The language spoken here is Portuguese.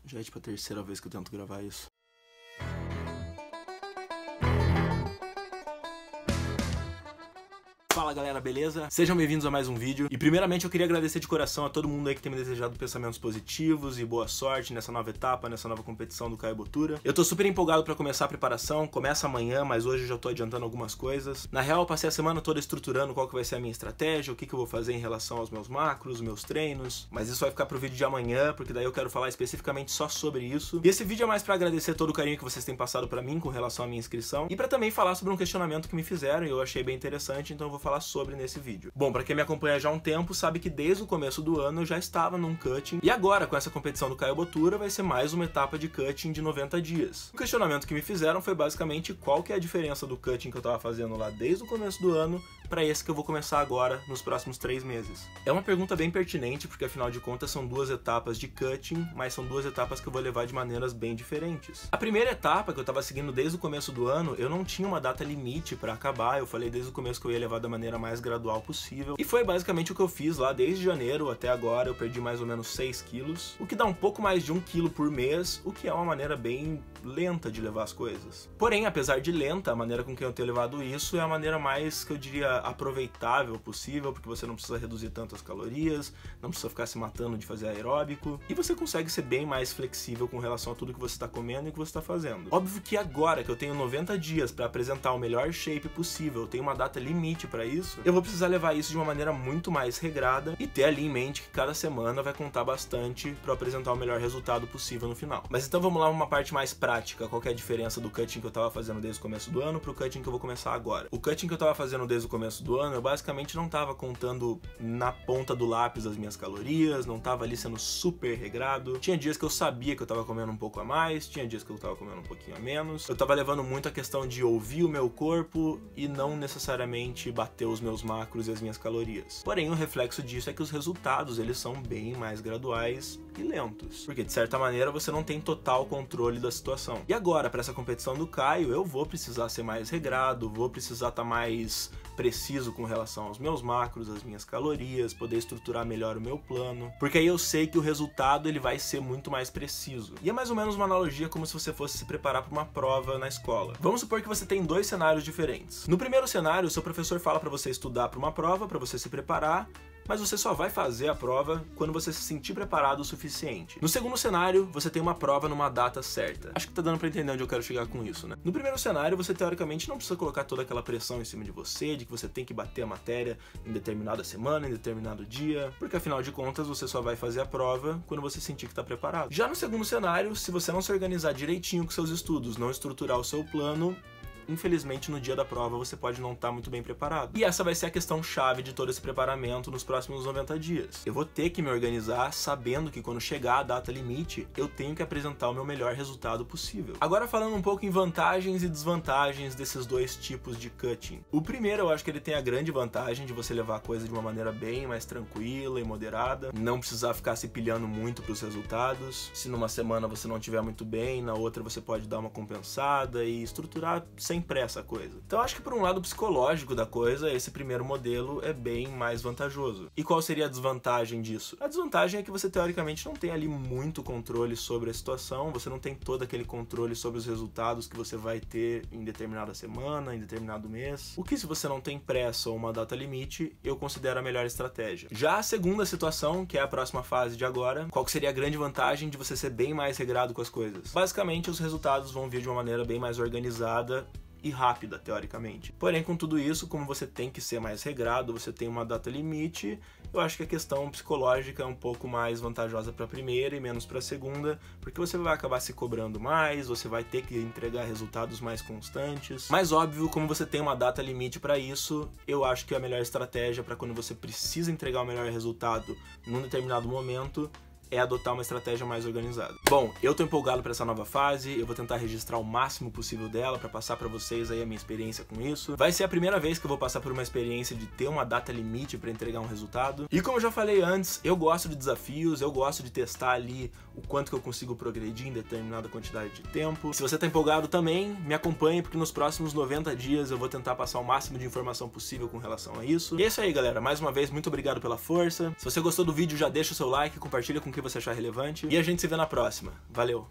Já é tipo a terceira vez que eu tento gravar isso. Fala galera, beleza? Sejam bem-vindos a mais um vídeo. E primeiramente eu queria agradecer de coração a todo mundo aí que tem me desejado pensamentos positivos e boa sorte nessa nova etapa, nessa nova competição do Caio Bottura. Eu tô super empolgado pra começar a preparação, começa amanhã, mas hoje eu já tô adiantando algumas coisas. Na real, eu passei a semana toda estruturando qual que vai ser a minha estratégia, o que eu vou fazer em relação aos meus macros, meus treinos, mas isso vai ficar pro vídeo de amanhã, porque daí eu quero falar especificamente só sobre isso. E esse vídeo é mais pra agradecer todo o carinho que vocês têm passado pra mim com relação à minha inscrição, e pra também falar sobre um questionamento que me fizeram e eu achei bem interessante, então eu vou falar sobre nesse vídeo. Bom, pra quem me acompanha já há um tempo, sabe que desde o começo do ano eu já estava num cutting, e agora, com essa competição do Caio Bottura, vai ser mais uma etapa de cutting de 90 dias. O questionamento que me fizeram foi basicamente qual que é a diferença do cutting que eu tava fazendo lá desde o começo do ano para esse que eu vou começar agora nos próximos 3 meses. É uma pergunta bem pertinente, porque afinal de contas são duas etapas de cutting, mas são duas etapas que eu vou levar de maneiras bem diferentes. A primeira etapa, que eu tava seguindo desde o começo do ano, eu não tinha uma data limite para acabar, eu falei desde o começo que eu ia levar da maneira mais gradual possível, e foi basicamente o que eu fiz lá desde janeiro até agora. Eu perdi mais ou menos 6 quilos, o que dá um pouco mais de 1 quilo por mês, o que é uma maneira bem lenta de levar as coisas. Porém, apesar de lenta, a maneira com que eu tenho levado isso é a maneira mais, que eu diria, aproveitável possível, porque você não precisa reduzir tantas calorias, não precisa ficar se matando de fazer aeróbico, e você consegue ser bem mais flexível com relação a tudo que você está comendo e que você está fazendo. Óbvio que agora que eu tenho 90 dias para apresentar o melhor shape possível, eu tenho uma data limite para isso, eu vou precisar levar isso de uma maneira muito mais regrada e ter ali em mente que cada semana vai contar bastante para apresentar o melhor resultado possível no final. Mas então vamos lá, uma parte mais prática. Qual que é a diferença do cutting que eu tava fazendo desde o começo do ano pro cutting que eu vou começar agora? O cutting que eu tava fazendo desde o começo do ano, eu basicamente não tava contando na ponta do lápis as minhas calorias, não tava ali sendo super regrado. Tinha dias que eu sabia que eu tava comendo um pouco a mais, tinha dias que eu tava comendo um pouquinho a menos. Eu tava levando muito a questão de ouvir o meu corpo e não necessariamente bater os meus macros e as minhas calorias. Porém, o reflexo disso é que os resultados, eles são bem mais graduais e lentos, porque de certa maneira você não tem total controle da situação. E agora, para essa competição do Caio, eu vou precisar ser mais regrado, vou precisar estar mais preciso com relação aos meus macros, às minhas calorias, poder estruturar melhor o meu plano, porque aí eu sei que o resultado ele vai ser muito mais preciso. E é mais ou menos uma analogia como se você fosse se preparar para uma prova na escola. Vamos supor que você tem 2 cenários diferentes. No primeiro cenário, o seu professor fala para você estudar para uma prova, para você se preparar, mas você só vai fazer a prova quando você se sentir preparado o suficiente. No segundo cenário, você tem uma prova numa data certa. Acho que tá dando pra entender onde eu quero chegar com isso, né? No primeiro cenário, você teoricamente não precisa colocar toda aquela pressão em cima de você, de que você tem que bater a matéria em determinada semana, em determinado dia, porque afinal de contas, você só vai fazer a prova quando você sentir que tá preparado. Já no segundo cenário, se você não se organizar direitinho com seus estudos, não estruturar o seu plano, infelizmente no dia da prova você pode não estar muito bem preparado. E essa vai ser a questão chave de todo esse preparamento nos próximos 90 dias. Eu vou ter que me organizar sabendo que quando chegar a data limite, eu tenho que apresentar o meu melhor resultado possível. Agora falando um pouco em vantagens e desvantagens desses 2 tipos de cutting. O primeiro, eu acho que ele tem a grande vantagem de você levar a coisa de uma maneira bem mais tranquila e moderada, não precisar ficar se pilhando muito para os resultados. Se numa semana você não estiver muito bem, na outra você pode dar uma compensada e estruturar sem pressa a coisa. Então acho que por um lado psicológico da coisa, esse primeiro modelo é bem mais vantajoso. E qual seria a desvantagem disso? A desvantagem é que você teoricamente não tem ali muito controle sobre a situação, você não tem todo aquele controle sobre os resultados que você vai ter em determinada semana, em determinado mês. O que se você não tem pressa ou uma data limite, eu considero a melhor estratégia. Já a segunda situação, que é a próxima fase de agora, qual que seria a grande vantagem de você ser bem mais regrado com as coisas? Basicamente, os resultados vão vir de uma maneira bem mais organizada e rápida, teoricamente. Porém, com tudo isso, como você tem que ser mais regrado, você tem uma data limite, eu acho que a questão psicológica é um pouco mais vantajosa para a primeira e menos para a segunda, porque você vai acabar se cobrando mais, você vai ter que entregar resultados mais constantes. Mas óbvio, como você tem uma data limite para isso, eu acho que a melhor estratégia para quando você precisa entregar o melhor resultado num determinado momento é adotar uma estratégia mais organizada. Bom, eu tô empolgado para essa nova fase, eu vou tentar registrar o máximo possível dela para passar para vocês aí a minha experiência com isso. Vai ser a primeira vez que eu vou passar por uma experiência de ter uma data limite para entregar um resultado. E como eu já falei antes, eu gosto de desafios, eu gosto de testar ali o quanto que eu consigo progredir em determinada quantidade de tempo. Se você tá empolgado também, me acompanhe, porque nos próximos 90 dias eu vou tentar passar o máximo de informação possível com relação a isso. E é isso aí, galera. Mais uma vez, muito obrigado pela força. Se você gostou do vídeo, já deixa o seu like, compartilha com que você achar relevante. E a gente se vê na próxima. Valeu!